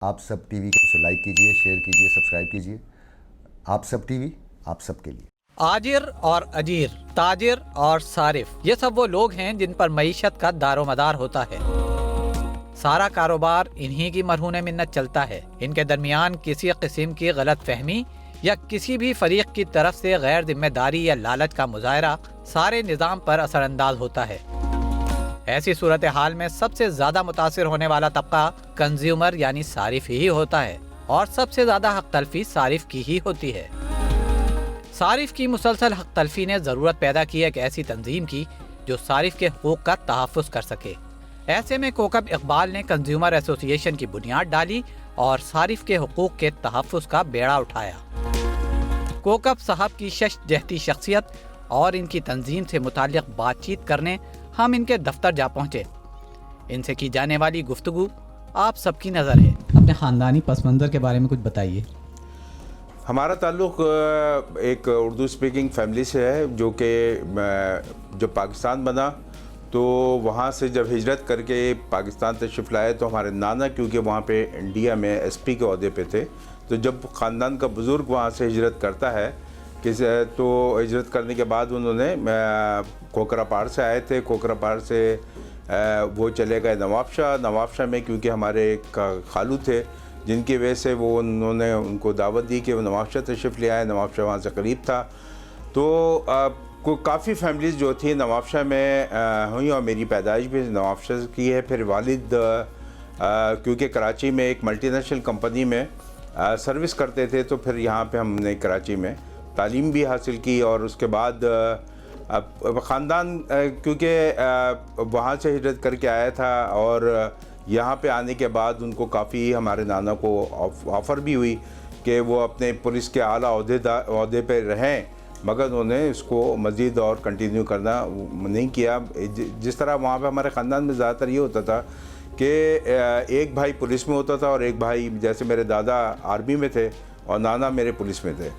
आप सब टीवी उसे लाइक कीजिए, शेयर कीजिए, सब्सक्राइब कीजिए। आप सब टीवी आप सबके लिए। आजिर और अजीर, ताजिर और सारिफ, ये सब वो लोग हैं जिन पर मईशत का दारोमदार होता है। सारा कारोबार इन्हीं की मरहून मिन्नत चलता है। इनके दरमियान किसी किस्म की गलत फहमी या किसी भी फरीक की तरफ से गैर जिम्मेदारी या लालच का मुजाहरा सारे निज़ाम पर असरअंदाज होता है। ऐसी सूरत हाल में सबसे ज्यादा मुतासिर होने वाला तबका कंज्यूमर यानी सारिफ ही होता है, और सबसे ज्यादा हक तलफी सारिफ की ही होती है। सारिफ की मुसलसल हक तलफी ने ज़रूरत पैदा की एक ऐसी तंजीम की जो सारिफ के हुकूक का तहफ़्फ़ुज़ कर सके। ऐसे में कोकब इकबाल ने कंज्यूमर एसोसिएशन की बुनियाद डाली और सारिफ के हुकूक के तहफ़्फ़ुज़ का बेड़ा उठाया। कोकब साहब की जहती शख्सियत और इनकी तंजीम से मुताल्लिक़ बातचीत करने हम इनके दफ्तर जा पहुँचे। इनसे की जाने वाली गुफ्तगू आप सबकी नज़र है। अपने ख़ानदानी पस मंज़र के बारे में कुछ बताइए। हमारा ताल्लुक़ एक उर्दू स्पीकिंग फैमिली से है, जो कि जब पाकिस्तान बना तो वहाँ से जब हिजरत करके पाकिस्तान तशरीफ़ लाए तो हमारे नाना, क्योंकि वहाँ पे इंडिया में एसपी के ओहदे पे थे, तो जब ख़ानदान का बुज़ुर्ग वहाँ से हिजरत करता है तो हिजरत करने के बाद उन्होंने कोकरापाड़ से आए थे। कोकरापाड़ से वो चले गए नवाबशाह में, क्योंकि हमारे एक खालू थे जिनकी वजह से वो उन्होंने उनको दावत दी कि वो नवाबशाह तशरीफ़ ले आए। नवाबशाह वहाँ से करीब था, तो काफ़ी फैमिलीज़ जो थी नवाबशाह में हुई, और मेरी पैदाइश भी नवाबशाह की है। फिर वालिद क्योंकि कराची में एक मल्टीनेशनल कंपनी में सर्विस करते थे, तो फिर यहाँ पे हमने कराची में तालीम भी हासिल की। और उसके बाद ख़ानदान क्योंकि वहाँ से हिजरत करके आया था, और यहाँ पे आने के बाद उनको काफ़ी हमारे नाना को ऑफ़र भी हुई कि वो अपने पुलिस के आला ओहदे पे रहें, मगर उन्होंने इसको मज़ीद और कंटिन्यू करना नहीं किया। जिस तरह वहाँ पे हमारे ख़ानदान में ज़्यादातर ये होता था कि एक भाई पुलिस में होता था और एक भाई, जैसे मेरे दादा आर्मी में थे और नाना मेरे पुलिस में थे,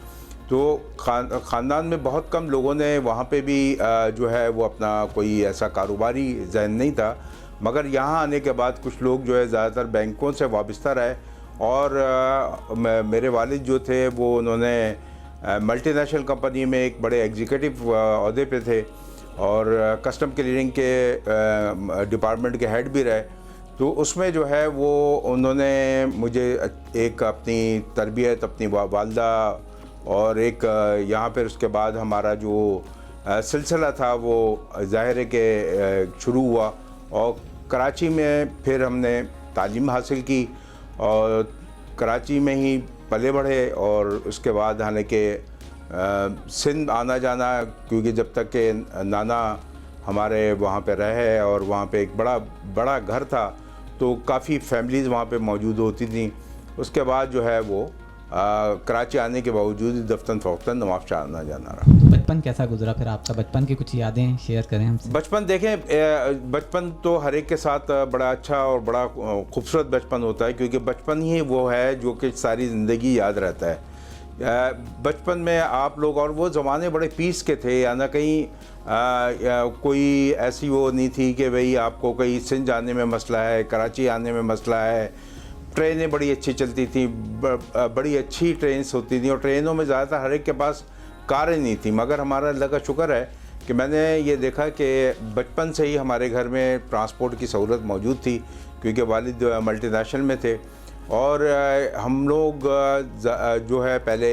तो ख़ानदान में बहुत कम लोगों ने वहाँ पे भी जो है वो अपना कोई ऐसा कारोबारी ज़हन नहीं था। मगर यहाँ आने के बाद कुछ लोग जो है ज़्यादातर बैंकों से वाबस्ता रहे, और मेरे वालिद जो थे वो उन्होंने मल्टीनेशनल कंपनी में एक बड़े एग्जीक्यूटिव ओहदे पे थे, और कस्टम क्लियरिंग के डिपार्टमेंट के हेड भी रहे। तो उसमें जो है वो उन्होंने मुझे एक अपनी तरबियत, अपनी वालदा, और एक यहाँ पर उसके बाद हमारा जो सिलसिला था वो ज़ाहिर है कि शुरू हुआ, और कराची में फिर हमने तालीम हासिल की और कराची में ही पले बढ़े। और उसके बाद हालांकि सिंध आना जाना, क्योंकि जब तक के नाना हमारे वहाँ पे रहे और वहाँ पे एक बड़ा घर था, तो काफ़ी फैमिलीज़ वहाँ पे मौजूद होती थी। उसके बाद जो है वो कराची आने के बावजूद दफ्तन फ़ौक्तन नवाबशाह आना जाना रहा। तो बचपन कैसा गुजरा फिर आपका? बचपन की कुछ यादें शेयर करें हमसे। बचपन देखें, बचपन तो हर एक के साथ बड़ा अच्छा और बड़ा खूबसूरत बचपन होता है, क्योंकि बचपन ही वो है जो कि सारी ज़िंदगी याद रहता है। बचपन में आप लोग, और वो ज़माने बड़े पीस के थे, या ना कहीं कोई ऐसी वो नहीं थी कि भाई आपको कहीं सिंध जाने में मसला है, कराची आने में मसला है। ट्रेनें बड़ी अच्छी चलती थी, बड़ी अच्छी ट्रेन्स होती थी, और ट्रेनों में ज़्यादातर हर एक के पास कारें नहीं थी। मगर हमारा अल्लाह का शुक्र है कि मैंने ये देखा कि बचपन से ही हमारे घर में ट्रांसपोर्ट की सहूलत मौजूद थी, क्योंकि वालिद मल्टीनेशनल में थे। और हम लोग जो है पहले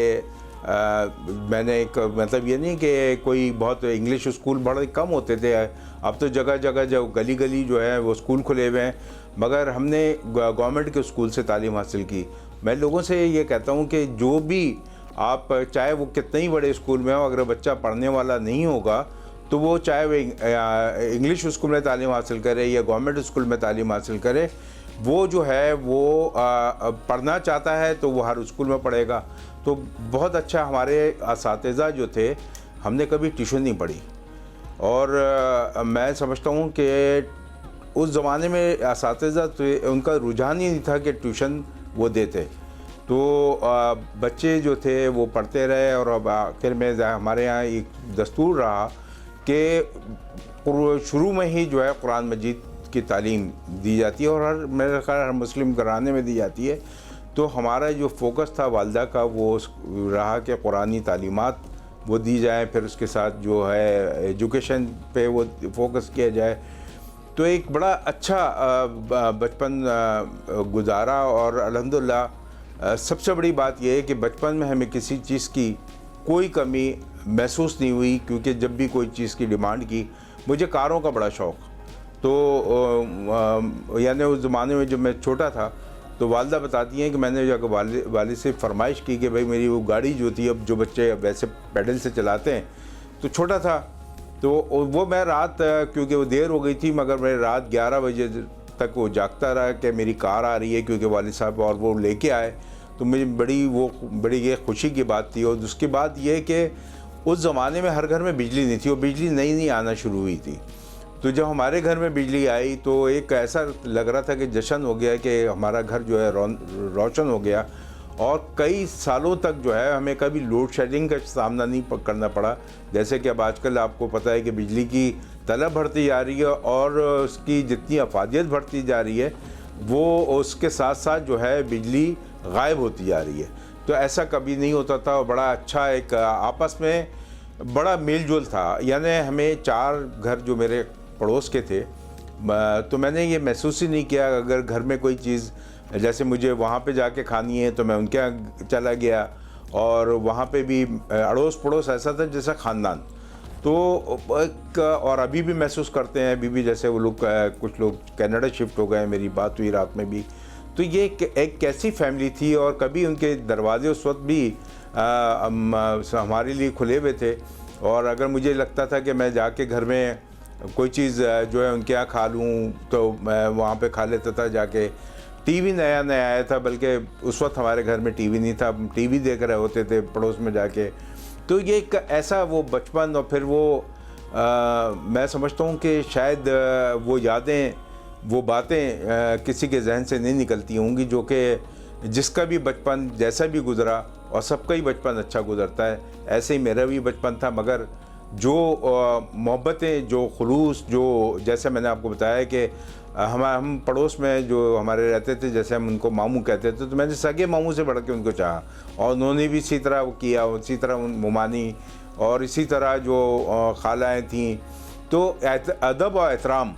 मैंने एक, मतलब ये नहीं कि कोई बहुत इंग्लिश स्कूल बड़े कम होते थे, अब तो जगह जगह जो गली गली जो है वो स्कूल खुले हुए हैं, मगर हमने गवर्नमेंट के स्कूल से तालीम हासिल की। मैं लोगों से ये कहता हूँ कि जो भी आप, चाहे वो कितने ही बड़े स्कूल में हो, अगर बच्चा पढ़ने वाला नहीं होगा तो वो चाहे वो इंग्लिश स्कूल में तालीम हासिल करे या गवर्नमेंट स्कूल में तालीम हासिल करे, वो जो है वो पढ़ना चाहता है तो वो हर स्कूल में पढ़ेगा। तो बहुत अच्छा, हमारे असातिज़ा जो थे, हमने कभी ट्यूशन नहीं पढ़ी, और मैं समझता हूँ कि उस ज़माने में असातिज़ा तो उनका रुझान ही नहीं था कि ट्यूशन वो देते। तो बच्चे जो थे वो पढ़ते रहे, और अब आखिर में हमारे यहाँ एक दस्तूर रहा कि शुरू में ही जो है कुरान मजीद की तालीम दी जाती है और हर मेरे ख्याल हर मुस्लिम घराने में दी जाती है। तो हमारा जो फोकस था वालदा का वो रहा कि कुरानी तालीमात वो दी जाए, फिर उसके साथ जो है एजुकेशन पे वो फोकस किया जाए। तो एक बड़ा अच्छा बचपन गुजारा और अल्हम्दुलिल्लाह सबसे बड़ी बात यह है कि बचपन में हमें किसी चीज़ की कोई कमी महसूस नहीं हुई, क्योंकि जब भी कोई चीज़ की डिमांड की, मुझे कारों का बड़ा शौक़, तो यानी उस ज़माने में जब मैं छोटा था तो वालदा बताती हैं कि मैंने जब वालिद से फरमाइश की कि भाई मेरी वो गाड़ी जो थी, अब जो बच्चे वैसे पैडल से चलाते हैं, तो छोटा था तो वो मैं रात, क्योंकि वो देर हो गई थी, मगर मैं रात 11 बजे तक वो जागता रहा कि मेरी कार आ रही है, क्योंकि वालिद साहब और वो लेके आए। तो मुझे बड़ी ये खुशी की बात थी। और उसके बाद ये कि उस ज़माने में हर घर में बिजली नहीं थी, और बिजली नई आना शुरू हुई थी। तो जब हमारे घर में बिजली आई तो एक ऐसा लग रहा था कि जश्न हो गया कि हमारा घर जो है रोशन हो गया, और कई सालों तक जो है हमें कभी लोड शेडिंग का सामना नहीं करना पड़ा। जैसे कि अब आजकल आपको पता है कि बिजली की तलब बढ़ती जा रही है और उसकी जितनी अफादियत बढ़ती जा रही है, वो उसके साथ साथ जो है बिजली गायब होती जा रही है। तो ऐसा कभी नहीं होता था, और बड़ा अच्छा एक आपस में बड़ा मेल जोल था। यानी हमें 4 घर जो मेरे पड़ोस के थे, तो मैंने ये महसूस ही नहीं किया अगर घर में कोई चीज़ जैसे मुझे वहाँ पे जाके खानी है तो मैं उनके यहाँ चला गया, और वहाँ पे भी अड़ोस पड़ोस ऐसा था जैसा ख़ानदान। तो और अभी भी महसूस करते हैं, अभी भी जैसे वो लोग कुछ लोग कनाडा शिफ्ट हो गए, मेरी बात हुई रात में भी। तो ये एक कैसी फैमिली थी, और कभी उनके दरवाजे उस वक्त भी हमारे लिए खुले हुए थे, और अगर मुझे लगता था कि मैं जाके घर में कोई चीज़ जो है उनके यहाँ खा लूँ तो मैं वहाँ पे खा लेता था जाके। टीवी नया आया था, बल्कि उस वक्त हमारे घर में टीवी नहीं था, टीवी देख रहे होते थे पड़ोस में जाके। तो ये एक ऐसा वो बचपन, और फिर वो मैं समझता हूँ कि शायद वो यादें, वो बातें किसी के जहन से नहीं निकलती होंगी, जो कि जिसका भी बचपन जैसा भी गुज़रा, और सबका ही बचपन अच्छा गुज़रता है, ऐसे ही मेरा भी बचपन था। मगर जो मोहब्बतें, जो खुलूस, जो जैसे मैंने आपको बताया कि हम पड़ोस में जो हमारे रहते थे, जैसे हम उनको मामू कहते थे, तो मैंने सगे मामू से बढ़ के उनको चाहा, और उन्होंने भी इसी तरह वो किया, उसी तरह मुमानी, और इसी तरह जो खालाएँ थीं। तो अदब और एहतराम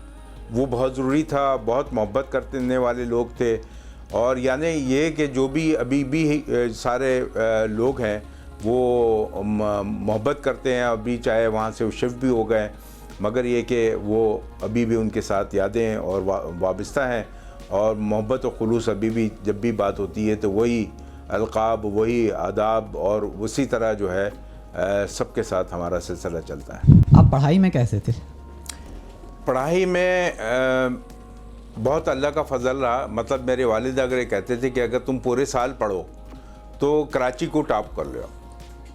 वो बहुत ज़रूरी था, बहुत मोहब्बत करने वाले लोग थे। और यानी ये कि जो भी अभी भी सारे लोग हैं वो मोहब्बत करते हैं, अभी चाहे वहाँ से वो शिफ्ट भी हो गए, मगर ये कि वो अभी भी उनके साथ यादें और वाबस्ता हैं, और मोहब्बत और खुलूस अभी भी जब भी बात होती है तो वही अलक़ाब, वही आदाब, और उसी तरह जो है सबके साथ हमारा सिलसिला चलता है। आप पढ़ाई में कैसे थे? पढ़ाई में बहुत अल्लाह का फ़ज़ल रहा। मतलब मेरे वालिद अगर ये कहते थे कि अगर तुम पूरे साल पढ़ो तो कराची को टॉप कर लो,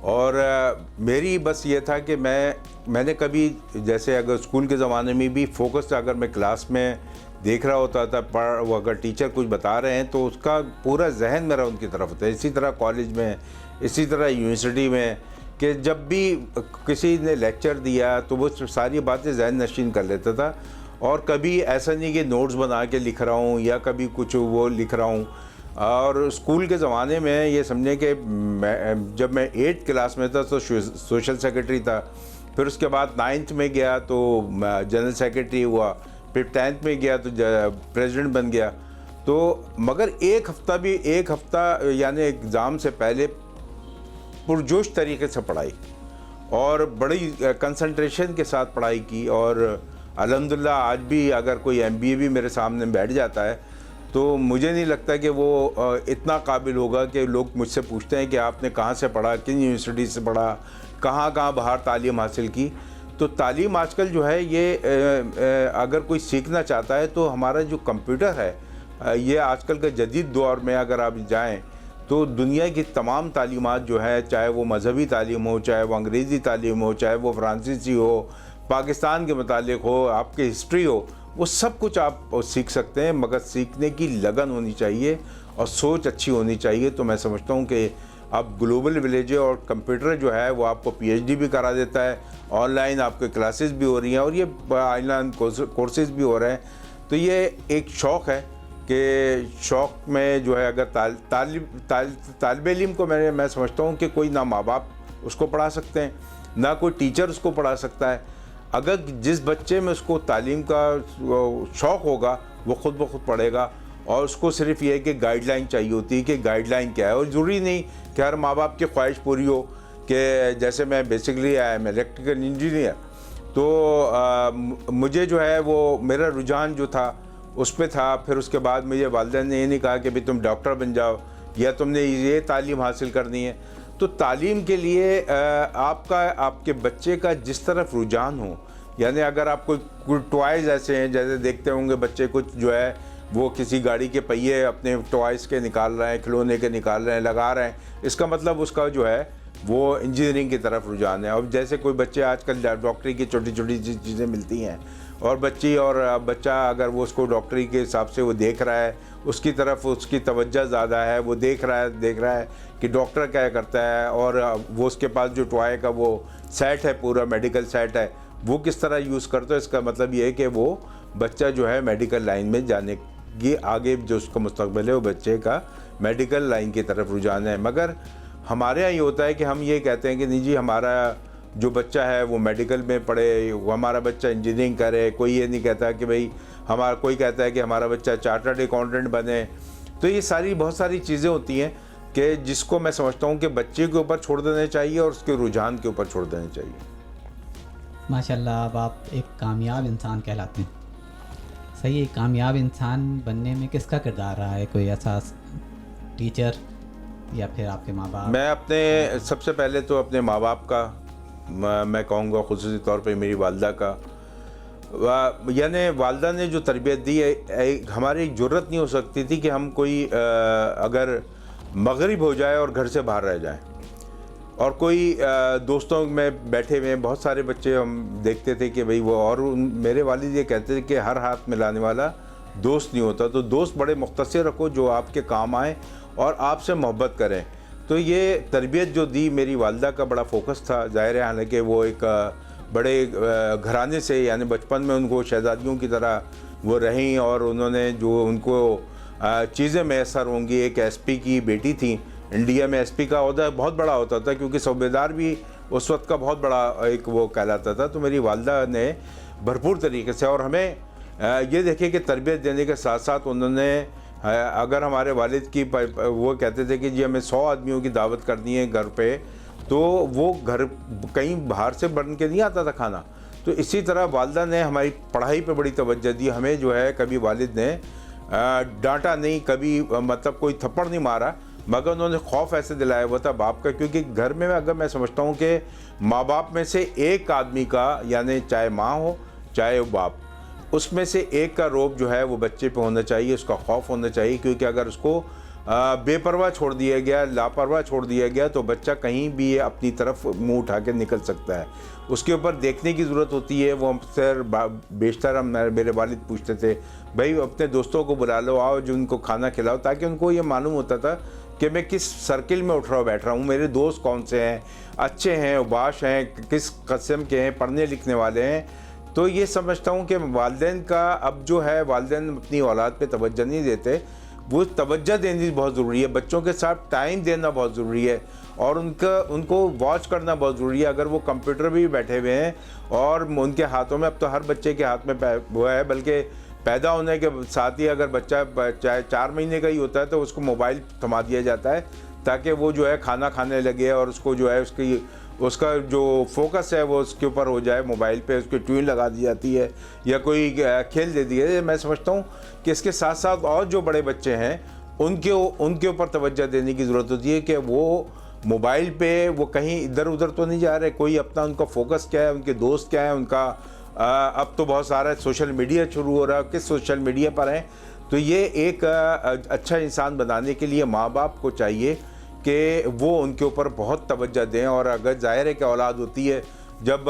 और मेरी बस ये था कि मैंने कभी, जैसे अगर स्कूल के ज़माने में भी फोकस, अगर मैं क्लास में देख रहा होता था, वो अगर टीचर कुछ बता रहे हैं तो उसका पूरा जहन मेरा उनकी तरफ होता है। इसी तरह कॉलेज में, इसी तरह यूनिवर्सिटी में, कि जब भी किसी ने लेक्चर दिया तो वो सारी बातें जहन नशीन कर लेता था। और कभी ऐसा नहीं कि नोट्स बना के लिख रहा हूँ या कभी कुछ वो लिख रहा हूँ। और स्कूल के ज़माने में ये समझें कि जब मैं 8th क्लास में था तो सोशल सेक्रेटरी था, फिर उसके बाद 9th में गया तो जनरल सेक्रेटरी हुआ, फिर 10th में गया तो प्रेसिडेंट बन गया। तो मगर एक हफ़्ता यानी एग्ज़ाम से पहले पुरजोश तरीके से पढ़ाई, और बड़ी कंसंट्रेशन के साथ पढ़ाई की। और अल्हम्दुलिल्लाह आज भी अगर कोई MBA भी मेरे सामने बैठ जाता है तो मुझे नहीं लगता कि वो इतना काबिल होगा कि लोग मुझसे पूछते हैं कि आपने कहाँ से पढ़ा, किन यूनिवर्सिटी से पढ़ा, कहाँ बाहर तालीम हासिल की। तो तालीम आजकल जो है ये अगर कोई सीखना चाहता है तो हमारा जो कंप्यूटर है, ये आजकल के जदीद दौर में अगर आप जाएं तो दुनिया की तमाम तालीमात जो है, चाहे वो मजहबी तालीम हो, चाहे वो अंग्रेज़ी तालीम हो, चाहे वो फ्रांसीसी हो, पाकिस्तान के मुतालिक हो, आपकी हिस्ट्री हो, वो सब कुछ आप सीख सकते हैं। मगर सीखने की लगन होनी चाहिए और सोच अच्छी होनी चाहिए। तो मैं समझता हूँ कि अब ग्लोबल विलेज है, और कंप्यूटर जो है वो आपको PhD भी करा देता है, ऑनलाइन आपके क्लासेस भी हो रही हैं, और ये ऑनलाइन कोर्सेज भी हो रहे हैं। तो ये एक शौक़ है कि शौक़ में जो है अगर तालिब इल्म को मैं समझता हूँ कि कोई ना माँ बाप उसको पढ़ा सकते हैं, ना कोई टीचर उसको पढ़ा सकता है। अगर जिस बच्चे में उसको तालीम का शौक़ होगा वो ख़ुद ब खुद पढ़ेगा, और उसको सिर्फ ये है कि गाइडलाइन चाहिए होती है कि गाइडलाइन क्या है। और ज़रूरी नहीं कि हर माँ बाप की ख्वाहिश पूरी हो कि जैसे मैं basically I am electrical engineer, तो मुझे जो है वो मेरा रुझान जो था उस पे था। फिर उसके बाद मुझे वालिदैन ने ये नहीं कहा कि भाई तुम डॉक्टर बन जाओ या तुमने ये तालीम हासिल करनी है। तो तालीम के लिए आपके बच्चे का जिस तरफ रुझान हो, यानी अगर आप कोई टॉयज़ ऐसे हैं जैसे देखते होंगे बच्चे कुछ जो है वो किसी गाड़ी के पहिए अपने टॉयज़ के निकाल रहे हैं, खिलौने के निकाल रहे हैं, लगा रहे हैं, इसका मतलब उसका जो है वो इंजीनियरिंग की तरफ रुझान है। और जैसे कोई बच्चे आजकल डॉक्टरी की छोटी छोटी चीज़ें मिलती हैं और बच्चा अगर वो उसको डॉक्टरी के हिसाब से वो देख रहा है, उसकी तरफ उसकी तवज्जो ज़्यादा है, वो देख रहा है कि डॉक्टर क्या करता है, और वो उसके पास जो टॉय का वो सेट है, पूरा मेडिकल सेट है, वो किस तरह यूज़ करता है। इसका मतलब ये है कि वो बच्चा जो है मेडिकल लाइन में जाने की आगे जो उसका मुस्तकबिल है वो बच्चे का मेडिकल लाइन की तरफ रुझान है। मगर हमारे यहाँ ये होता है कि हम ये कहते हैं कि नहीं जी हमारा जो बच्चा है वो मेडिकल में पढ़े, वो हमारा बच्चा इंजीनियरिंग करे। कोई ये नहीं कहता कि भाई कोई कहता है कि हमारा बच्चा चार्टर्ड अकाउंटेंट बने। तो ये बहुत सारी चीज़ें होती हैं कि जिसको मैं समझता हूँ कि बच्चे के ऊपर छोड़ देना चाहिए और उसके रुझान के ऊपर छोड़ देना चाहिए। माशाल्लाह, अब आप एक कामयाब इंसान कहलाते हैं। सही है, कामयाब इंसान बनने में किसका किरदार रहा है? कोई ऐसा टीचर या फिर आपके माँ बाप? मैं अपने सबसे पहले तो अपने माँ बाप का मैं कहूँगा, खुसूसी तौर पे मेरी वालदा का। यानी वालदा ने जो तरबियत दी है, हमारी ज़रूरत नहीं हो सकती थी कि हम कोई अगर मगरिब हो जाए और घर से बाहर रह जाएं, और कोई दोस्तों में बैठे हुए बहुत सारे बच्चे हम देखते थे कि भाई वो, और मेरे वालिद ये कहते थे कि हर हाथ मिलाने वाला दोस्त नहीं होता, तो दोस्त बड़े मुख्तसर रखो जो आपके काम आए और आपसे मोहब्बत करें। तो ये तरबियत जो दी मेरी वालदा का बड़ा फोकस था। ज़ाहिर है हालांकि वो एक बड़े घराने से, यानी बचपन में उनको शहज़ादियों की तरह वो रहीं, और उन्होंने जो उनको चीज़ें मैसर होंगी। एक एसपी की बेटी थी, इंडिया में एसपी का ओहदा बहुत बड़ा होता था क्योंकि सूबेदार भी उस वक्त का बहुत बड़ा एक वो कहलाता था। तो मेरी वालदा ने भरपूर तरीके से, और हमें ये देखे कि तरबियत देने के साथ साथ उन्होंने, अगर हमारे वालिद की वो कहते थे कि जी हमें 100 आदमियों की दावत करनी है घर पे, तो वो घर कहीं बाहर से बन के नहीं आता था खाना। तो इसी तरह वालदा ने हमारी पढ़ाई पे बड़ी तवज्जो दी। हमें जो है कभी वालिद ने डांटा नहीं, कभी मतलब कोई थप्पड़ नहीं मारा, मगर उन्होंने खौफ ऐसे दिलाया हुआ था बाप का। क्योंकि घर में अगर मैं समझता हूँ कि माँ बाप में से एक आदमी का, यानी चाहे माँ हो चाहे बाप, उसमें से एक का रोब जो है वो बच्चे पे होना चाहिए, उसका खौफ होना चाहिए। क्योंकि अगर उसको बेपरवाह छोड़ दिया गया, लापरवाह छोड़ दिया गया, तो बच्चा कहीं भी अपनी तरफ मुंह उठा के निकल सकता है। उसके ऊपर देखने की ज़रूरत होती है। वो हमसे बेशतर मेरे वालिद पूछते थे, भाई अपने दोस्तों को बुला लो, आओ जो उनको खाना खिलाओ, ताकि उनको ये मालूम होता था कि मैं किस सर्किल में उठ रहा हूँ, बैठ रहा हूँ, मेरे दोस्त कौन से हैं, अच्छे हैं, उबाश हैं, किस कस्म के हैं, पढ़ने लिखने वाले हैं। तो ये समझता हूँ कि वालिदैन का अब जो है, वालिदैन अपनी औलाद पे तवज्जो नहीं देते, वो तवज्जो देनी बहुत ज़रूरी है। बच्चों के साथ टाइम देना बहुत ज़रूरी है, और उनको वॉच करना बहुत ज़रूरी है। अगर वो कंप्यूटर भी बैठे हुए हैं और उनके हाथों में, अब तो हर बच्चे के हाथ में वो है, बल्कि पैदा होने के साथ ही अगर बच्चा चाहे 4 महीने का ही होता है तो उसको मोबाइल थमा दिया जाता है ताकि वो जो है खाना खाने लगे, और उसको जो है उसका जो फोकस है वो उसके ऊपर हो जाए, मोबाइल पे उसकी ट्यून लगा दी जाती है या कोई खेल दे दिया है। मैं समझता हूँ कि इसके साथ साथ और जो बड़े बच्चे हैं उनके ऊपर तवज्जो देने की ज़रूरत होती है कि वो मोबाइल पे वो कहीं इधर उधर तो नहीं जा रहे, कोई अपना उनका फोकस क्या है, उनके दोस्त क्या है, उनका अब तो बहुत सारा सोशल मीडिया शुरू हो रहा है, किस सोशल मीडिया पर हैं। तो ये एक अच्छा इंसान बनाने के लिए माँ बाप को चाहिए कि वो उनके ऊपर बहुत तवज्जो दें। और अगर ज़ाहिर है कि औलाद होती है, जब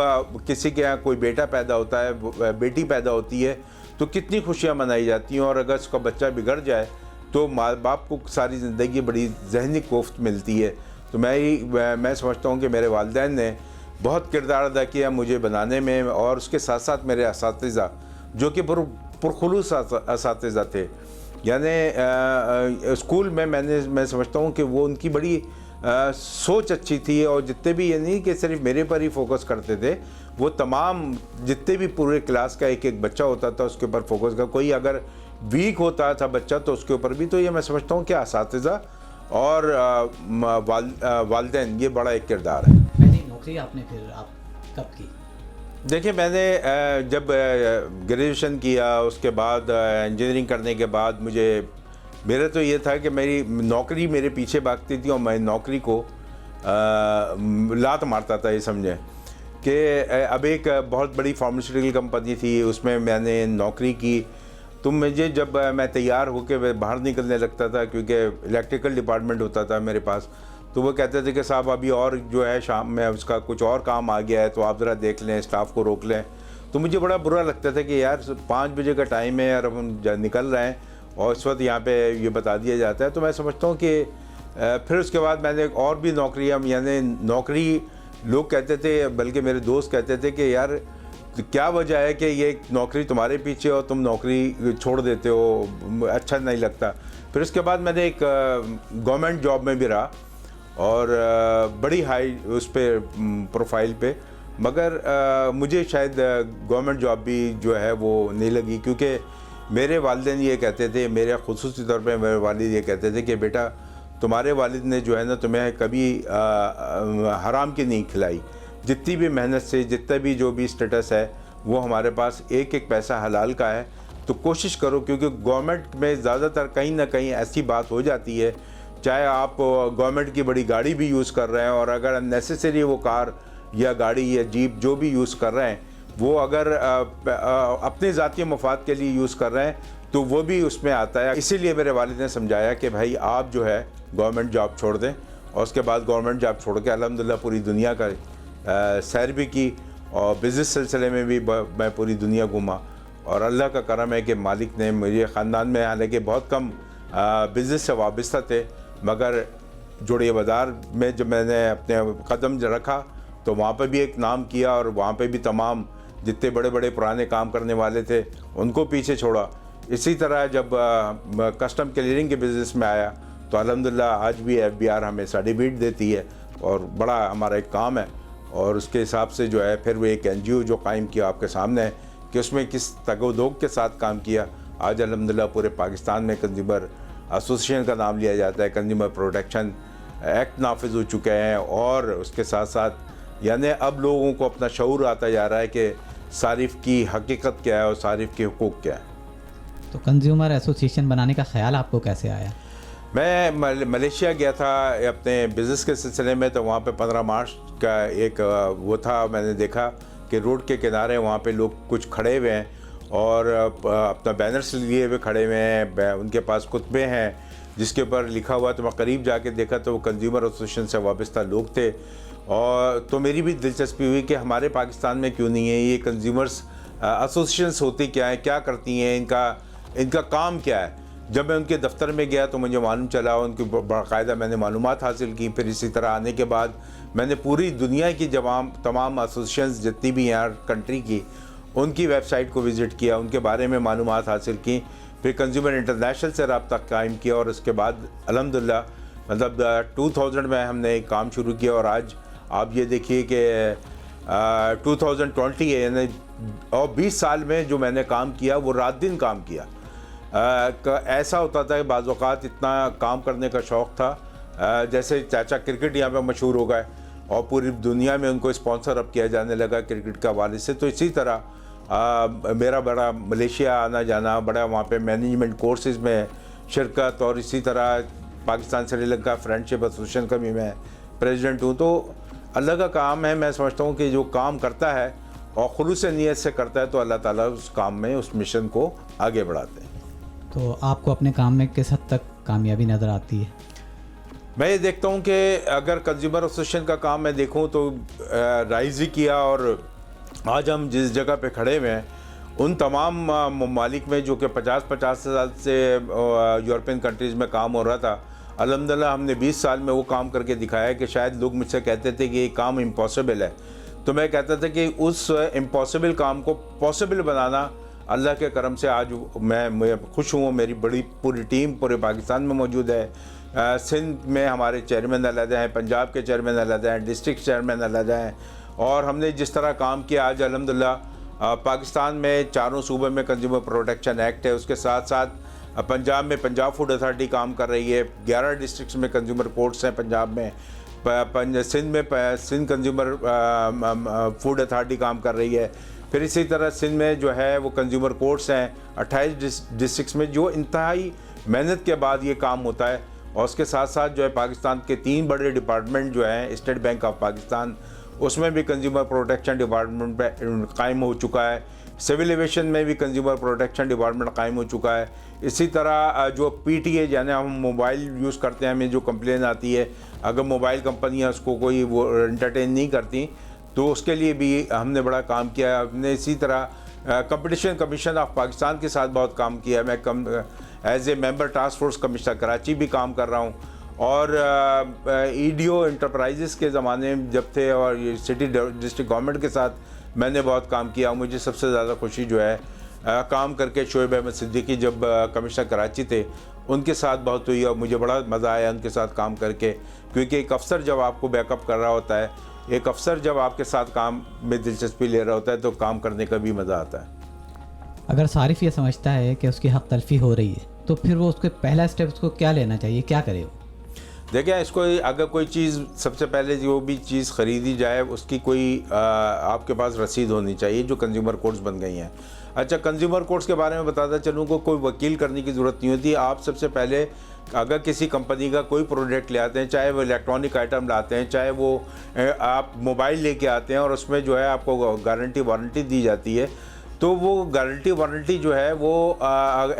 किसी के यहाँ कोई बेटा पैदा होता है, बेटी पैदा होती है, तो कितनी खुशियाँ मनाई जाती हैं, और अगर उसका बच्चा बिगड़ जाए तो माँ बाप को सारी ज़िंदगी बड़ी जहनी कोफ्त मिलती है। तो मैं समझता हूँ कि मेरे वालिदैन ने बहुत किरदार अदा किया मुझे बनाने में, और उसके साथ साथ मेरे असातिज़ा जो कि पुरखुलूस असातिज़ा थे। यानी स्कूल में मैं समझता हूँ कि वो उनकी बड़ी सोच अच्छी थी, और जितने भी ये नहीं कि सिर्फ मेरे पर ही फोकस करते थे, वो तमाम जितने भी पूरे क्लास का एक एक बच्चा होता था उसके ऊपर फोकस का। कोई अगर वीक होता था बच्चा तो उसके ऊपर भी। तो ये मैं समझता हूँ कि असातिज़ा और वालिदैन ये बड़ा एक किरदार है। पहली नौकरी आपने फिर आप कब की? देखिए, मैंने जब ग्रेजुएशन किया, उसके बाद इंजीनियरिंग करने के बाद मेरा तो ये था कि मेरी नौकरी मेरे पीछे भागती थी और मैं नौकरी को लात मारता था। ये समझें कि अब एक बहुत बड़ी फार्मास्यूटिकल कंपनी थी, उसमें मैंने नौकरी की। तो मुझे जब मैं तैयार होकर बाहर निकलने लगता था, क्योंकि इलेक्ट्रिकल डिपार्टमेंट होता था मेरे पास, तो वो कहते थे कि साहब अभी और जो है शाम में उसका कुछ और काम आ गया है, तो आप ज़रा देख लें, स्टाफ को रोक लें। तो मुझे बड़ा बुरा लगता था कि यार 5 बजे का टाइम है और हम निकल रहे हैं और इस वक्त यहाँ पे ये बता दिया जाता है। तो मैं समझता हूँ कि फिर उसके बाद मैंने और भी नौकरियाँ, यानी नौकरी लोग कहते थे, बल्कि मेरे दोस्त कहते थे कि यार क्या वजह है कि ये नौकरी तुम्हारे पीछे और तुम नौकरी छोड़ देते हो, अच्छा नहीं लगता। फिर उसके बाद मैंने एक गवर्नमेंट जॉब में भी रहा और बड़ी हाई उस पर प्रोफाइल पे, मगर मुझे शायद गवर्नमेंट जॉब भी जो है वो नहीं लगी, क्योंकि मेरे वालिदैन ये कहते थे, मेरे खुसूसी तौर पे मेरे वालिद ये कहते थे कि बेटा तुम्हारे वालिद ने जो है ना तुम्हें कभी हराम की नहीं खिलाई। जितनी भी मेहनत से, जितना भी जो भी स्टेटस है वो हमारे पास एक एक पैसा हलाल का है। तो कोशिश करो, क्योंकि गवर्नमेंट में ज़्यादातर कहीं ना कहीं ऐसी बात हो जाती है, चाहे आप गवर्नमेंट की बड़ी गाड़ी भी यूज़ कर रहे हैं और अगर अननेसेसरी वो कार या गाड़ी या जीप जो भी यूज़ कर रहे हैं वो अगर अपने ज़ाती मफाद के लिए यूज़ कर रहे हैं तो वो भी उसमें आता है। इसीलिए मेरे वालिद ने समझाया कि भाई आप जो है गवर्नमेंट जॉब छोड़ दें, और उसके बाद गवर्नमेंट जॉब छोड़ के अल्हम्दुलिल्लाह पूरी दुनिया का सैर भी की और बिज़नेस सिलसिले में भी मैं पूरी दुनिया घूमा। और अल्लाह का करम है कि मालिक ने मेरे ख़ानदान में, हालांकि बहुत कम बिज़नेस से वाबस्ता थे, मगर जोड़िया बाज़ार में जब मैंने अपने कदम रखा तो वहाँ पे भी एक नाम किया और वहाँ पे भी तमाम जितने बड़े बड़े पुराने काम करने वाले थे उनको पीछे छोड़ा। इसी तरह जब कस्टम क्लियरिंग के बिज़नेस में आया तो अल्हम्दुलिल्लाह आज भी FBR हमें सर्टिफिकेट देती है और बड़ा हमारा एक काम है। और उसके हिसाब से जो है फिर वो एक NGO जो कायम किया आपके सामने है कि उसमें किस तगोदोग के साथ काम किया। आज अल्हम्दुलिल्लाह पूरे पाकिस्तान में कंज्यूमर एसोसिएशन का नाम लिया जाता है, कंज्यूमर प्रोटेक्शन एक्ट नाफिज हो चुके हैं। और उसके साथ साथ यानी अब लोगों को अपना शऊर आता जा रहा है कि सारिफ की हकीकत क्या है और सारिफ के हुकूक क्या है। तो कंज्यूमर एसोसिएशन बनाने का ख्याल आपको कैसे आया? मैं मलेशिया गया था अपने बिज़नेस के सिलसिले में, तो वहाँ पे 15 मार्च का एक वो था, मैंने देखा कि रोड के किनारे वहाँ पे लोग कुछ खड़े हुए हैं और अपना बैनर्स लिए हुए खड़े हुए हैं, उनके पास कुतबे हैं जिसके ऊपर लिखा हुआ। तो मैं करीब जाके देखा तो वो कंज्यूमर एसोसिएशन से वाबस्ता लोग थे। और तो मेरी भी दिलचस्पी हुई कि हमारे पाकिस्तान में क्यों नहीं है ये कंज्यूमर्स एसोसिएशंस होती क्या हैं, क्या करती हैं, इनका काम क्या है। जब मैं उनके दफ्तर में गया तो मुझे मालूम चला, उनकी बाकायदा मैंने मालूमात हासिल की। फिर इसी तरह आने के बाद मैंने पूरी दुनिया की तमाम एसोसिएशंस जितनी भी यहाँ कंट्री की उनकी वेबसाइट को विज़िट किया, उनके बारे में मालूमात हासिल की। फिर कंज्यूमर इंटरनेशनल से रब्ता कायम किया और उसके बाद अल्हम्दुलिल्लाह मतलब 2000 में हमने एक काम शुरू किया और आज आप ये देखिए कि 2020 है, यानी और 20 साल में जो मैंने काम किया वो रात दिन काम किया। ऐसा होता था कि बाज़ औक़ात इतना काम करने का शौक़ था, जैसे चाचा क्रिकेट यहाँ पे मशहूर हो गए और पूरी दुनिया में उनको स्पॉन्सर अप किया जाने लगा क्रिकेट का हवाले से। तो इसी तरह मेरा बड़ा मलेशिया आना जाना, बड़ा वहाँ पे मैनेजमेंट कोर्सेज़ में शिरकत, और इसी तरह पाकिस्तान श्रीलंका फ्रेंडशिप एसोसिएशन का भी मैं प्रेसिडेंट हूँ। तो अल्लाह का काम है, मैं समझता हूँ कि जो काम करता है और खुलूस नीयत से करता है तो अल्लाह ताला उस काम में, उस मिशन को आगे बढ़ाते हैं। तो आपको अपने काम में किस हद तक कामयाबी नज़र आती है? मैं ये देखता हूँ कि अगर कंज्यूमर एसोसिएशन का काम मैं देखूँ तो राइज़ ही किया, और आज हम जिस जगह पे खड़े हुए हैं उन तमाम ममालिक में जो कि 50 साल से यूरोपियन कंट्रीज़ में काम हो रहा था, अल्हम्दुलिल्लाह हमने 20 साल में वो काम करके दिखाया कि शायद लोग मुझसे कहते थे कि ये काम इम्पॉसिबल है, तो मैं कहता था कि उस इम्पॉसिबल काम को पॉसिबल बनाना अल्लाह के करम से आज मैं खुश हूँ। मेरी बड़ी पूरी टीम पूरे पाकिस्तान में मौजूद है। सिंध में हमारे चेयरमैन अलहदा हैं, पंजाब के चेयरमैन अलहदा हैं, डिस्ट्रिक्ट चेयरमैन अलहदा हैं, और हमने जिस तरह काम किया आज अल्हम्दुलिल्लाह पाकिस्तान में चारों सूबे में कंज्यूमर प्रोटेक्शन एक्ट है, उसके साथ साथ पंजाब में पंजाब फूड अथॉरिटी काम कर रही है, 11 डिस्ट्रिक्ट्स में कंज्यूमर कोर्ट्स हैं पंजाब में, सिंध में सिंध कंज्यूमर फूड अथॉरिटी काम कर रही है। फिर इसी तरह सिंध में जो है वो कंज्यूमर कोर्ट्स हैं 28 डिस्ट्रिक्ट्स में, जो इंतहाई मेहनत के बाद ये काम होता है। और उसके साथ साथ जो है पाकिस्तान के 3 बड़े डिपार्टमेंट जो हैं, स्टेट बैंक ऑफ पाकिस्तान, उसमें भी कंज्यूमर प्रोटेक्शन डिपार्टमेंट कायम हो चुका है, सिविल एविएशन में भी कंज्यूमर प्रोटेक्शन डिपार्टमेंट कायम हो चुका है। इसी तरह जो PTA यानी हम मोबाइल यूज़ करते हैं, हमें जो कंप्लेन आती है, अगर मोबाइल कंपनियां उसको कोई वो एंटरटेन नहीं करती तो उसके लिए भी हमने बड़ा काम किया है। हमने इसी तरह कंपटीशन कमीशन ऑफ पाकिस्तान के साथ बहुत काम किया है। मैं as a member task force commissioner Karachi भी काम कर रहा हूँ, और EDO इंटरप्राइजेस के ज़माने में जब थे और ये सिटी डिस्ट्रिक्ट गवर्नमेंट के साथ मैंने बहुत काम किया। मुझे सबसे ज़्यादा खुशी जो है काम करके शोएब अहमद सिद्दीकी जब कमिश्नर कराची थे उनके साथ बहुत हुई, और मुझे बड़ा मज़ा आया उनके साथ काम करके, क्योंकि एक अफसर जब आपको बैकअप कर रहा होता है, एक अफसर जब आपके साथ काम में दिलचस्पी ले रहा होता है तो काम करने का भी मज़ा आता है। अगर सारिफ ये समझता है कि उसकी हक तलफी हो रही है तो फिर वो उसके पहला स्टेप उसको क्या लेना चाहिए, क्या करे वो? देखिए, इसको अगर कोई चीज़ सबसे पहले जो भी चीज़ ख़रीदी जाए उसकी कोई आपके पास रसीद होनी चाहिए, जो कंज्यूमर कोर्ट्स बन गई हैं। अच्छा, कंज्यूमर कोर्ट्स के बारे में बताता चलूँ को कोई वकील करने की ज़रूरत नहीं होती। आप सबसे पहले अगर किसी कंपनी का कोई प्रोडक्ट ले आते हैं, चाहे वो इलेक्ट्रॉनिक आइटम लाते हैं, चाहे वो आप मोबाइल लेके आते हैं और उसमें जो है आपको गारंटी वारंटी दी जाती है, तो वो गारंटी वारंटी जो है वो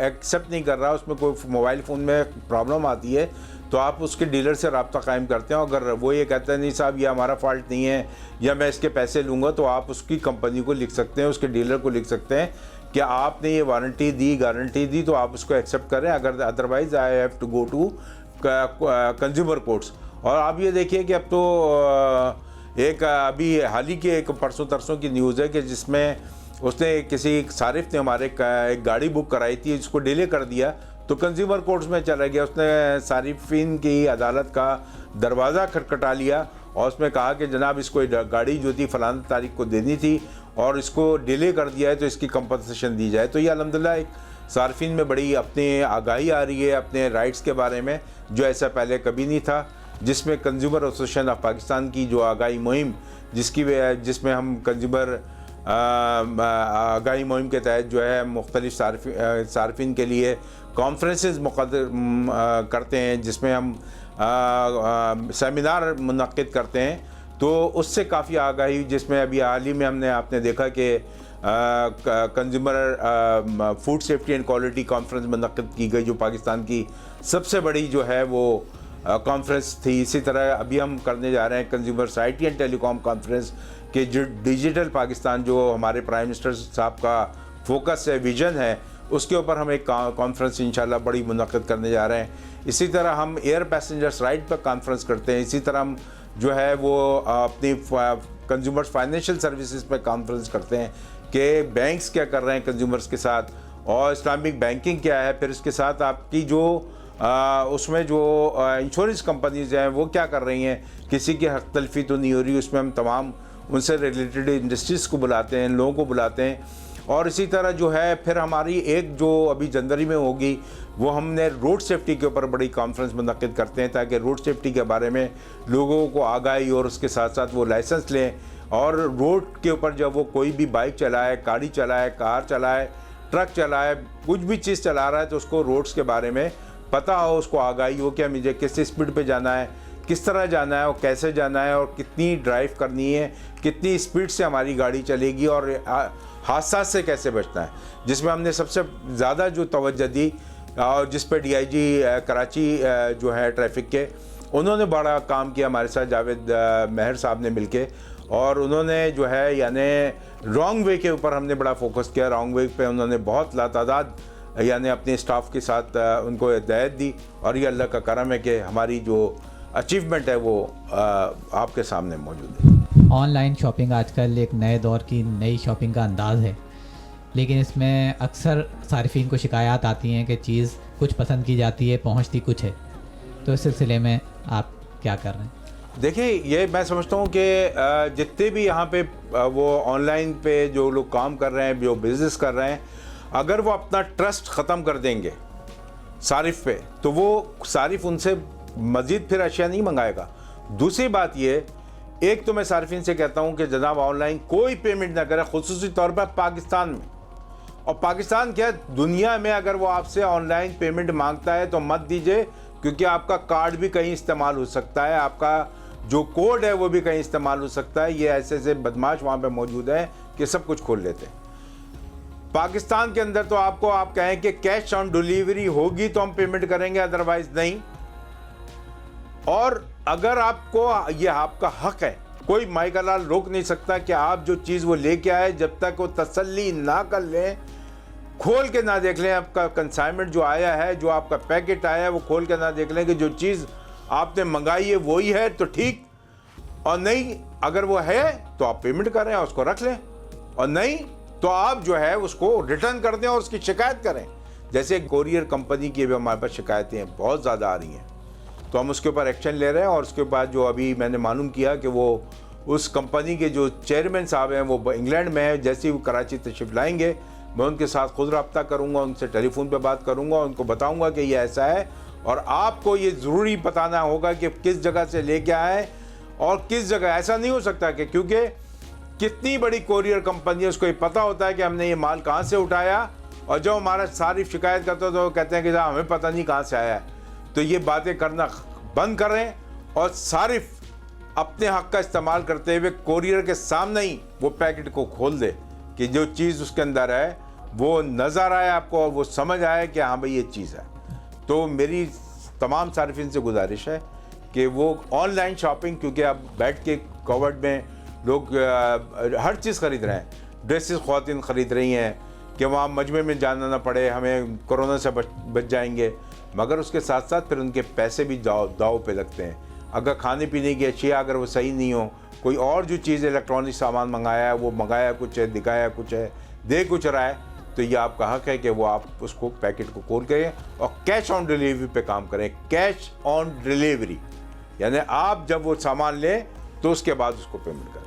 एक्सेप्ट नहीं कर रहा, उसमें कोई मोबाइल फ़ोन में प्रॉब्लम आती है तो आप उसके डीलर से रब्ता कायम करते हैं। अगर वो ये कहता है नहीं साहब ये हमारा फॉल्ट नहीं है या मैं इसके पैसे लूँगा, तो आप उसकी कंपनी को लिख सकते हैं, उसके डीलर को लिख सकते हैं कि आपने ये वारंटी दी, गारंटी दी, तो आप उसको एक्सेप्ट करें, अगर otherwise I have to go to consumer courts. और आप ये देखिए कि अब तो एक अभी हाल ही की एक परसों तरसों की न्यूज़ है कि जिसमें उसने किसी सारिफ ने हमारे एक गाड़ी बुक कराई थी, जिसको डिले कर दिया तो कंज्यूमर कोर्ट्स में चला गया। उसने सारिफिन की अदालत का दरवाज़ा खटखटा लिया और उसमें कहा कि जनाब इसको गाड़ी जो थी फ़लाना तारीख को देनी थी और इसको डिले कर दिया है तो इसकी कंपनसेशन दी जाए। तो ये अल्हम्दुलिल्लाह एक सार्फिन में बड़ी अपनी आगाही आ रही है अपने राइट्स के बारे में, जो ऐसा पहले कभी नहीं था, जिसमें कंज्यूमर एसोसिएशन ऑफ पाकिस्तान की जो आगाही मुहिम जिसमें हम कंज्यूमर आगाही मुहिम के तहत जो है मुख्तलिफ सार्फिन के लिए कॉन्फ्रेंसेस करते हैं, जिसमें हम सेमिनार मुनक्किद करते हैं, तो उससे काफ़ी आगाही, जिसमें अभी हाल ही में आपने देखा कि consumer food safety and quality conference मुनक्किद की गई, जो पाकिस्तान की सबसे बड़ी जो है वो कॉन्फ्रेंस थी। इसी तरह अभी हम करने जा रहे हैं कंज्यूमर साइटी एंड टेलीकॉम कॉन्फ्रेंस के, जो डिजिटल पाकिस्तान जो हमारे प्राइम मिनिस्टर साहब का फोकस है, विजन है, उसके ऊपर हम एक कॉन्फ्रेंस इंशाल्लाह बड़ी मुनक्किद करने जा रहे हैं। इसी तरह हम एयर पैसेंजर्स राइट पर कॉन्फ्रेंस करते हैं। इसी तरह हम जो है वो अपनी कंज्यूमर्स फाइनेंशियल सर्विसेज पर कॉन्फ्रेंस करते हैं कि बैंक्स क्या कर रहे हैं कंज्यूमर्स के साथ, और इस्लामिक बैंकिंग क्या है, फिर इसके साथ आपकी जो उसमें जो इंश्योरेंस कंपनीज़ हैं वो क्या कर रही हैं, किसी की हक तलफी तो नहीं हो रही, उसमें हम तमाम उनसे रिलेटेड इंडस्ट्रीज़ को बुलाते हैं, लोगों को बुलाते हैं। और इसी तरह जो है फिर हमारी एक जो अभी जनवरी में होगी वो हमने रोड सेफ्टी के ऊपर बड़ी कॉन्फ्रेंस मुनक्किद करते हैं, ताकि रोड सेफ्टी के बारे में लोगों को आगाही और उसके साथ साथ वो लाइसेंस लें, और रोड के ऊपर जब वो कोई भी बाइक चलाए, गाड़ी चलाए, कार चलाए, ट्रक चलाए, कुछ भी चीज़ चला रहा है तो उसको रोड्स के बारे में पता हो, उसको आगाही हो कि मुझे किस स्पीड पे जाना है, किस तरह जाना है और कैसे जाना है, और कितनी ड्राइव करनी है, कितनी स्पीड से हमारी गाड़ी चलेगी, और हादसा से कैसे बचना है, जिसमें हमने सबसे ज़्यादा जो तवज्जो दी और जिस पे DIG कराची जो है ट्रैफिक के, उन्होंने बड़ा काम किया हमारे साथ, जावेद मेहर साहब ने मिलके, और उन्होंने जो है यानी रॉन्ग वे के ऊपर हमने बड़ा फोकस किया। रॉन्ग वे पे उन्होंने बहुत लातादाद यानी अपने स्टाफ के साथ उनको हिदायत दी, और ये अल्लाह का करम है कि हमारी जो अचीवमेंट है वो आपके सामने मौजूद है। ऑनलाइन शॉपिंग आजकल एक नए दौर की नई शॉपिंग का अंदाज़ है। लेकिन इसमें अक्सर सारिफीन को शिकायत आती हैं कि चीज़ कुछ पसंद की जाती है, पहुंचती कुछ है। तो इस सिलसिले में आप क्या कर रहे हैं? देखिए, ये मैं समझता हूँ कि जितने भी यहाँ पे वो ऑनलाइन पे जो लोग काम कर रहे हैं, जो बिज़नेस कर रहे हैं, अगर वो अपना ट्रस्ट ख़त्म कर देंगे सारिफ पे, तो वो सारिफ उनसे मज़ीद फिर अशिया नहीं मंगाएगा। दूसरी बात ये, एक तो मैं सारिफिन से कहता हूँ कि जनाब ऑनलाइन कोई पेमेंट ना करें, खुसूसी तौर पर पाकिस्तान में। और पाकिस्तान क्या, दुनिया में अगर वो आपसे ऑनलाइन पेमेंट मांगता है तो मत दीजिए, क्योंकि आपका कार्ड भी कहीं इस्तेमाल हो सकता है, आपका जो कोड है वो भी कहीं इस्तेमाल हो सकता है। ये ऐसे ऐसे बदमाश वहाँ पे मौजूद हैं कि सब कुछ खोल लेते हैं। पाकिस्तान के अंदर तो आपको आप कहें कि कैश ऑन डिलीवरी होगी तो हम पेमेंट करेंगे, अदरवाइज नहीं। और अगर आपको ये आपका हक है, कोई माइका लाल रोक नहीं सकता कि आप जो चीज़ वो लेके आए, जब तक वो तसल्ली ना कर लें, खोल के ना देख लें आपका कंसाइनमेंट जो आया है, जो आपका पैकेट आया है, वो खोल के ना देख लें कि जो चीज़ आपने मंगाई है वही है तो ठीक, और नहीं अगर वो है तो आप पेमेंट करें और उसको रख लें, और नहीं तो आप जो है उसको रिटर्न कर दें और उसकी शिकायत करें। जैसे कोरियर कंपनी की भी हमारे पास शिकायतें बहुत ज़्यादा आ रही हैं, तो हम उसके ऊपर एक्शन ले रहे हैं। और उसके बाद जो अभी मैंने मालूम किया कि वो उस कंपनी के जो चेयरमैन साहब हैं वो इंग्लैंड में हैं, जैसे ही वो कराची तशरीफ लाएंगे मैं उनके साथ खुद रब्ता करूंगा, उनसे टेलीफोन पे बात करूंगा, उनको बताऊंगा कि ये ऐसा है और आपको ये ज़रूरी बताना होगा कि किस जगह से लेके आए और किस जगह। ऐसा नहीं हो सकता कि क्योंकि कितनी बड़ी कोरियर कंपनी है, उसको ये पता होता है कि हमने ये माल कहाँ से उठाया, और जब हमारा सारिफ शिकायत करता है तो वो कहते हैं कि साहब हमें पता नहीं कहाँ से आया है। तो ये बातें करना बंद करें और सारिफ अपने हक का इस्तेमाल करते हुए कोरियर के सामने ही वो पैकेट को खोल दे कि जो चीज़ उसके अंदर है वो नज़र आए आपको और वो समझ आए कि हाँ भाई ये चीज़ है। तो मेरी तमाम सारिफिन से गुजारिश है कि वो ऑनलाइन शॉपिंग, क्योंकि अब बैठ के कोविड में लोग हर चीज़ ख़रीद रहे हैं, ड्रेसेस ख़वातीन ख़रीद रही हैं कि वहाँ मजमे में जाना ना पड़े, हमें कोरोना से बच जाएंगे, मगर उसके साथ साथ फिर उनके पैसे भी दाव पे लगते हैं। अगर खाने पीने की अशिया अगर वो सही नहीं हो, कोई और जो चीज़ इलेक्ट्रॉनिक सामान मंगाया है वो मंगाया कुछ है, दिखाया कुछ है, दे कुछ रहा है, तो ये आपका हक है कि वो आप उसको पैकेट को खोल करें और कैश ऑन डिलीवरी पे काम करें। कैश ऑन डिलीवरी यानी आप जब वो सामान लें तो उसके बाद उसको पेमेंट करें।